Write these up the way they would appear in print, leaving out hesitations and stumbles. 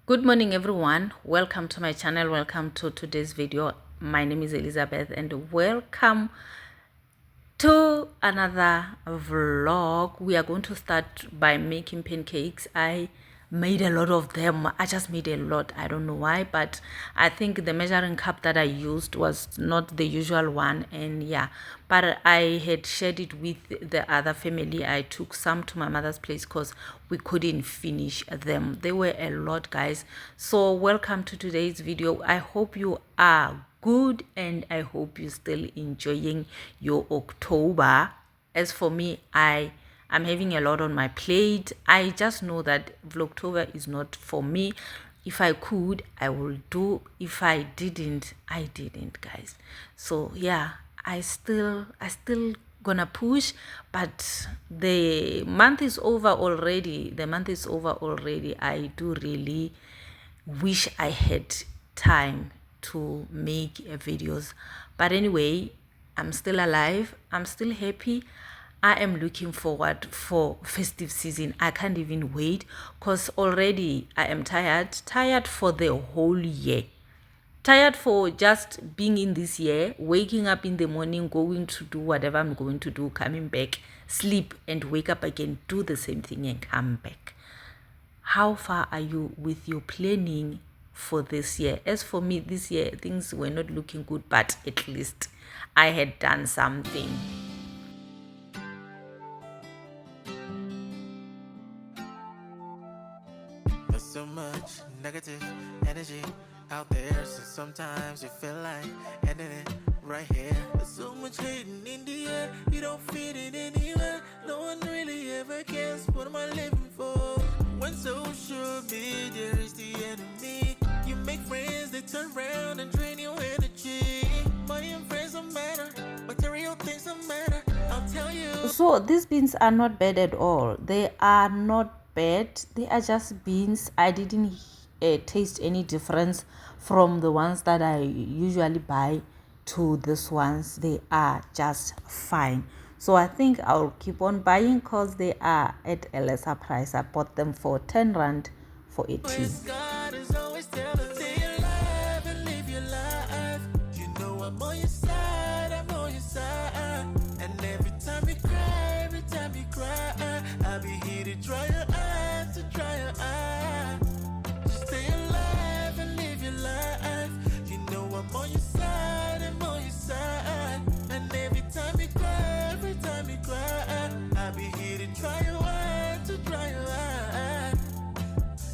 Good morning everyone, welcome to my channel, welcome to today's video. My name is Elizabeth and welcome to another vlog. We are going to start by making pancakes. I made a lot of them. I just made a lot. I don't know why, but I think the measuring cup that I used was not the usual one, and yeah, but I had shared it with the other family. I took some to my mother's place because we couldn't finish them. They were a lot, guys. So welcome to today's video. I hope you are good and I hope you're still enjoying your October. As for me, I'm having a lot on my plate. I just know that Vlogtober is not for me. If I could, I will do. If I didn't, I didn't, guys. So yeah, I still gonna push, but the month is over already. I do really wish I had time to make videos, but anyway, I'm still alive, I'm still happy. I am looking forward for festive season. I can't even wait because already I am tired for the whole year, tired for just being in this year, waking up in the morning, going to do whatever I'm going to do, coming back, sleep and wake up again, do the same thing and come back. How far are you with your planning for this year? As for me, this year things were not looking good, but at least I had done something. There's so much negative energy out there, so sometimes you feel like ending it right here. There's so much hating in the air, you don't fit it anywhere. No one really ever cares, what am I living for? When social media is the enemy, you make friends, they turn around and drain your energy. Money and friends don't matter, material things don't matter, I'll tell you. So these beans are not bad at all. They are not bad. They are just beans. I didn't taste any difference from the ones that I usually buy to these ones. They are just fine. So I think I'll keep on buying because they are at a lesser price. I bought them for 10 rand for 18. God is always telling us, stay alive and live your life. You know I'm on your side, I'm on your side. And every time you cry, I'll be here to dry your eyes, to dry your eyes. Just stay alive and live your life. You know I'm on your side, I'm on your side. And every time you cry, I'll be here to dry your eyes, to dry your eyes.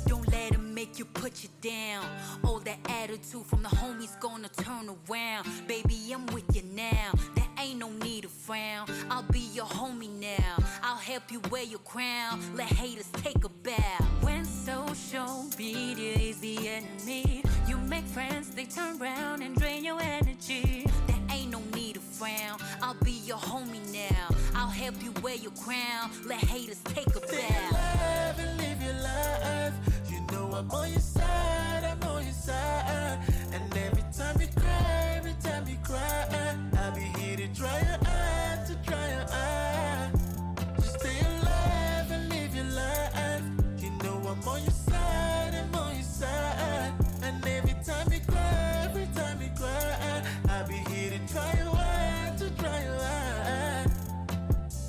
Don't let him make you put you down. All that attitude from the homies gonna turn around. Baby, I'm with you now. There ain't no need to frown. I'll be your homie now. I'll help you wear your crown. Let haters take a bow. When social media is the enemy, you make friends, they turn around and drain your energy. There ain't no need to frown. I'll be your homie now. I'll help you wear your crown. Let haters take a Stay bow. alive and live your life. You know I'm on your side, I'm on your side. And every time you cry, I'll be here to dry your eyes, to dry your eyes. Just stay alive and live your life. You know I'm on your side, I'm on your side. And every time you cry, I'll be here to dry your eyes, to dry your eyes.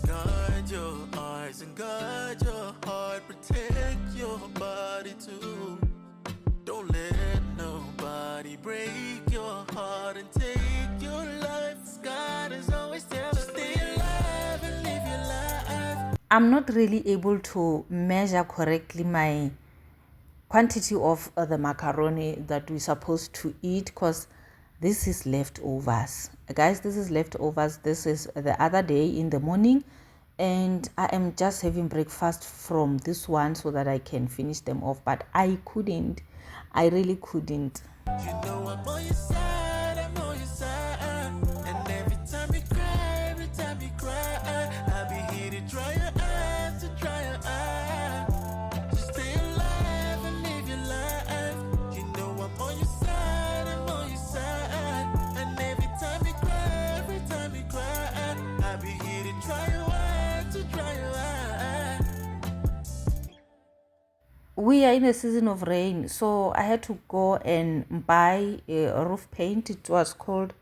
Guard your eyes and guard your heart, protect your body too. Don't let nobody break your heart and take your life. God is always telling us, stay alive and live your life. I'm not really able to measure correctly my quantity of the macaroni that we're supposed to eat because this is leftovers, guys. This is leftovers. This is the other day in the morning, and I am just having breakfast from this one so that I can finish them off, but I couldn't. I really couldn't. You know I'm on your side, I'm on your side. And every time you cry, I'll be here to dry your eyes, to dry your eyes. Just stay alive and live your life. You know I'm on your side, I'm on your side. And every time you cry, I'll be here to dry your eyes, to dry your eyes. we are in a season of rain, so I had to go and buy a roof paint. It was called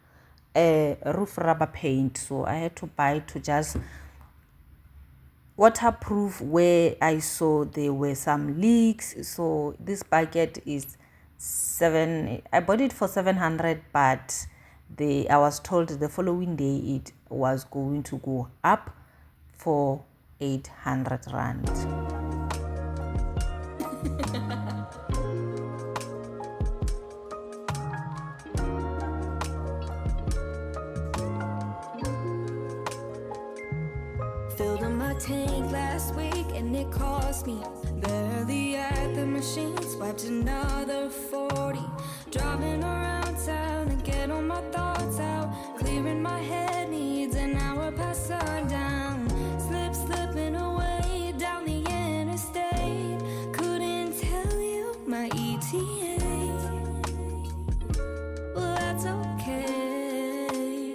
a roof rubber paint, so I had to buy to just waterproof where I saw there were some leaks. So this bucket is I bought it for 700, but I was told the following day it was going to go up for 800 rand. Filled up my tank last week and it cost me barely at the machine. Swiped another 40. Driving around town and get all my thoughts out. Clearing my head needs an hour past sundown. Slipping away down the interstate. Couldn't tell you my ETA. Well, that's okay.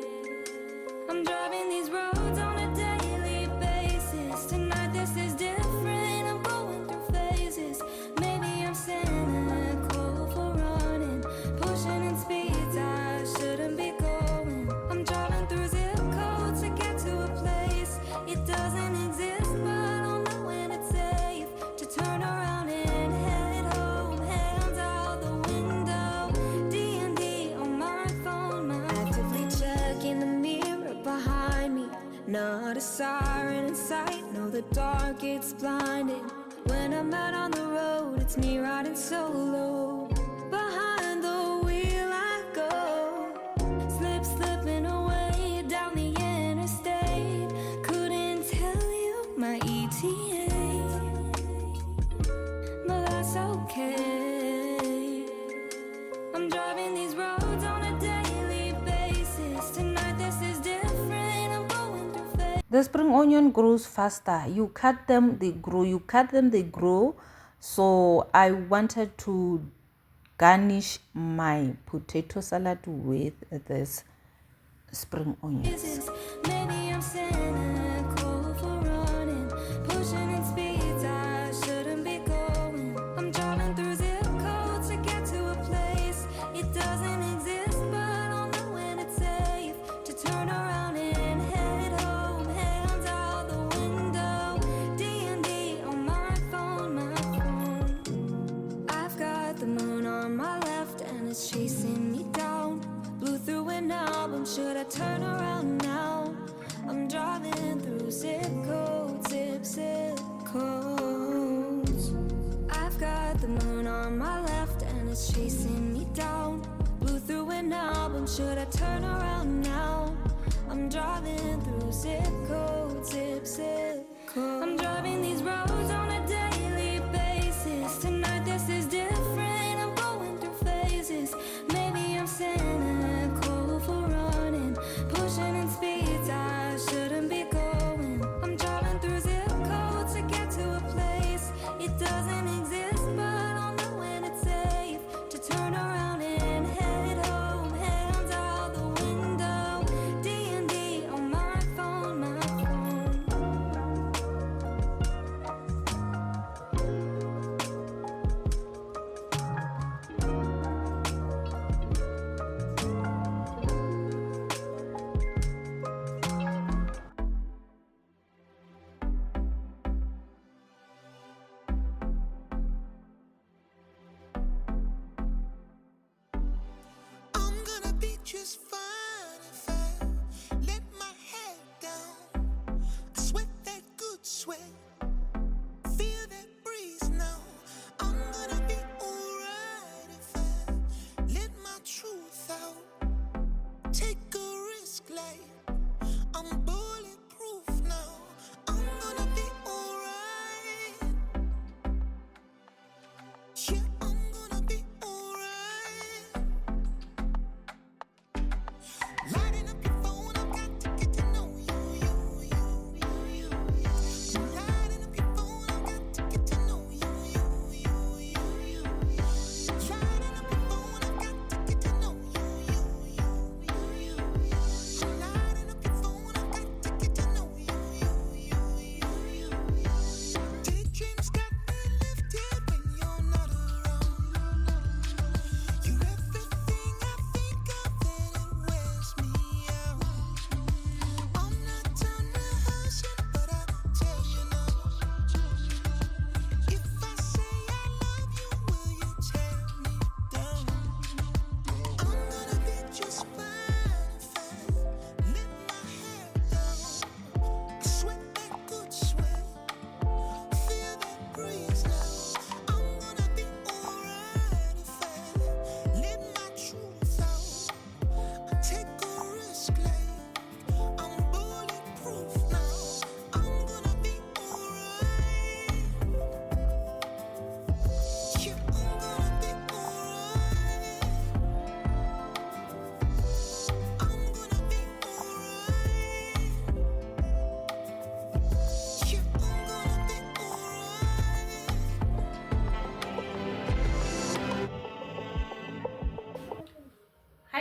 I'm driving these roads on a daily basis. Tonight this is different, I'm going through phases. Maybe I'm cynical for running, pushing in speeds I shouldn't be going. I'm driving through zip codes to get to a place it doesn't exist, but I don't know when it's safe to turn around and head home. Hands out the window, D&D on my phone. Actively checking the mirror behind me. Not a siren in sight, no, the dark, it's blinding. When I'm out on the road, it's me riding solo. Behind the wheel I go, slipping away down the interstate. Couldn't tell you my ETA, but that's okay. I'm driving these roads on a daily basis. Tonight this is different, I'm going through phase. The spring onion grows faster. You cut them, they grow. You cut them, they grow. So I wanted to garnish my potato salad with this spring onions. Maybe I'm cynical for running, pushing in speeds I shouldn't be going. I'm driving through zip codes to get to a place it doesn't exist, but I don't know when it's safe to turn around and head home. Hands out the window, D&D on my phone. I've got the moon on my left and it's chasing me down. Blew through an album, should I turn around now? I'm driving through zip codes, zip codes. I've got the moon on my left and it's chasing me down. Blew through an album, should I turn around now? I'm driving through zip codes, zip codes. I'm driving these roads on a daily basis. Tonight this is different, I'm going through phases. Maybe I'm cynical for running, pushing in speeds I shouldn't be going. I'm driving through zip codes to get to a place it doesn't exist, but I don't know when it's safe to turn around and head home. Hands out the window, D&D on my phone, my phone. I'm gonna be just fine if I let my head down. I sweat that good sweat, feel that breeze now. I'm gonna be alright if I let my truth out. Take a risk like I'm bulletproof now. I'm gonna be alright. Yeah, I'm gonna be alright. Lighting up your phone, I've got to get to know you. Lighting up your phone, I've got to get to know you. Lighting up your phone, I've got to get to know you. Lighting up your phone, I've got to get to know you. Daydreams got me lifted when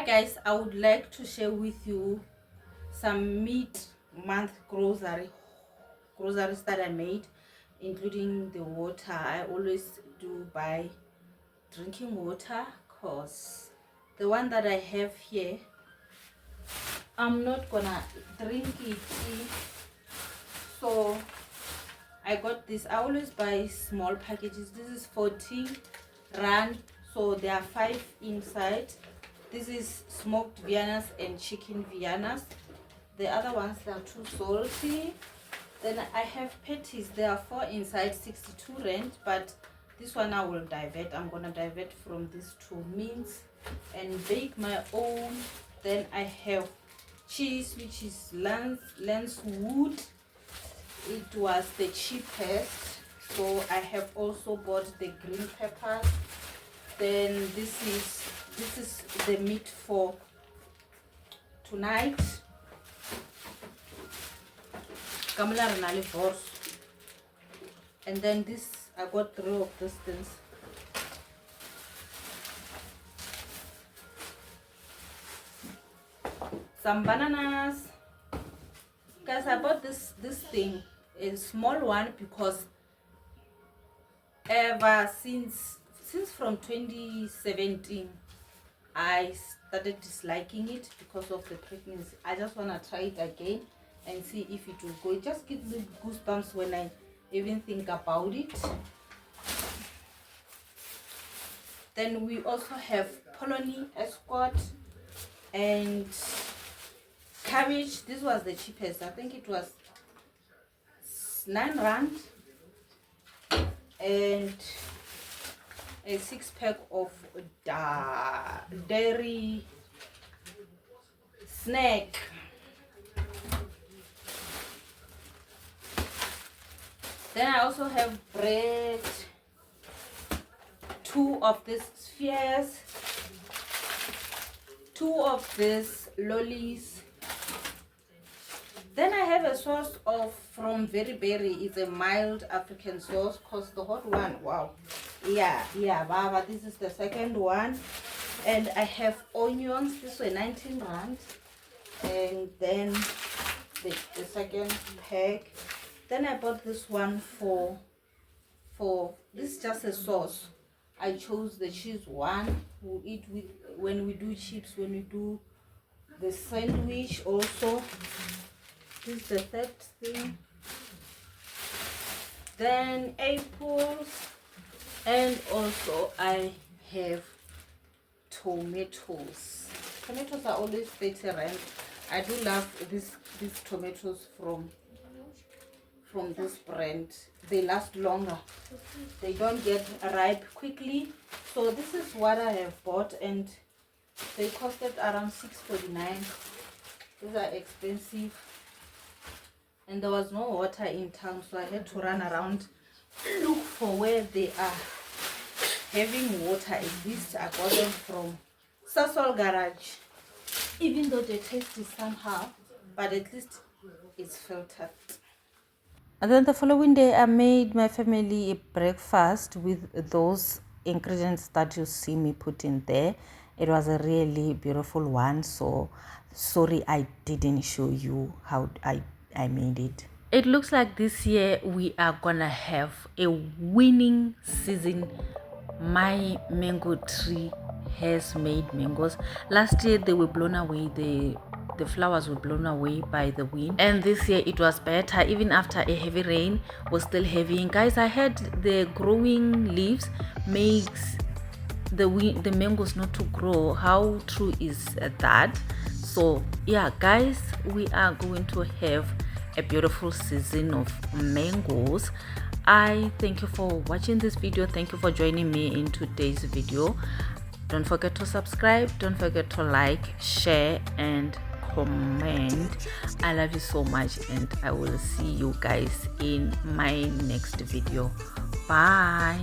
Hi guys, I would like to share with you some mid-month groceries that I made, including the water. I always do buy drinking water because the one that I have here, I'm not gonna drink it, so I got this. I always buy small packages. This is 40 rand, so there are 5 inside. This is smoked Viennas and chicken Viennas. The other ones, they are too salty. Then I have patties. There are 4 inside, 62 rand, but this one I will divert. I'm gonna divert from this to mince and bake my own. Then I have cheese, which is Lancewood. It was the cheapest, so I have also bought the green peppers. Then this is the meat for tonight. And then this, I got 3 of these things. Some bananas. Guys, I bought this thing, a small one, because ever since from 2017 I started disliking it because of the pregnancy. I just want to try it again and see if it will go. It just gives me goosebumps when I even think about it. Then we also have polony escort and cabbage. This was the cheapest. I think it was 9 rand, and a 6-pack of dairy snack. Then I also have bread, 2 of these spheres, 2 of these lollies. Then I have a sauce from Very Berry. It's a mild African sauce, because the hot one, wow, yeah, baba, this is the second one. And I have onions. This were 19 rand, and then the second pack. Then I bought this one for this is just a sauce. I chose the cheese one. We'll eat with when we do chips, when we do the sandwich also. This is the third thing. Then apples, and also I have tomatoes. Tomatoes are always 30 rand. I do love these tomatoes from this brand. They last longer. They don't get ripe quickly. So this is what I have bought, and they costed around 6.49. These are expensive. And there was no water in town, so I had to run around, look for where they are having water. At least I got them from Sasol Garage, even though the taste is somehow, but at least it's filtered. And then the following day, I made my family a breakfast with those ingredients that you see me put in there. It was a really beautiful one, so sorry I didn't show you how I made it. It looks like this year we are gonna have a winning season. My mango tree has made mangoes. Last year they were blown away, the flowers were blown away by the wind, and this year it was better. Even after a heavy rain was still heavy. And guys, I heard the growing leaves makes the mangoes not to grow. How true is that? So yeah guys, we are going to have a beautiful season of mangoes. I thank you for watching this video. Thank you for joining me in today's video. Don't forget to subscribe, don't forget to like, share and comment. I love you so much, and I will see you guys in my next video. Bye.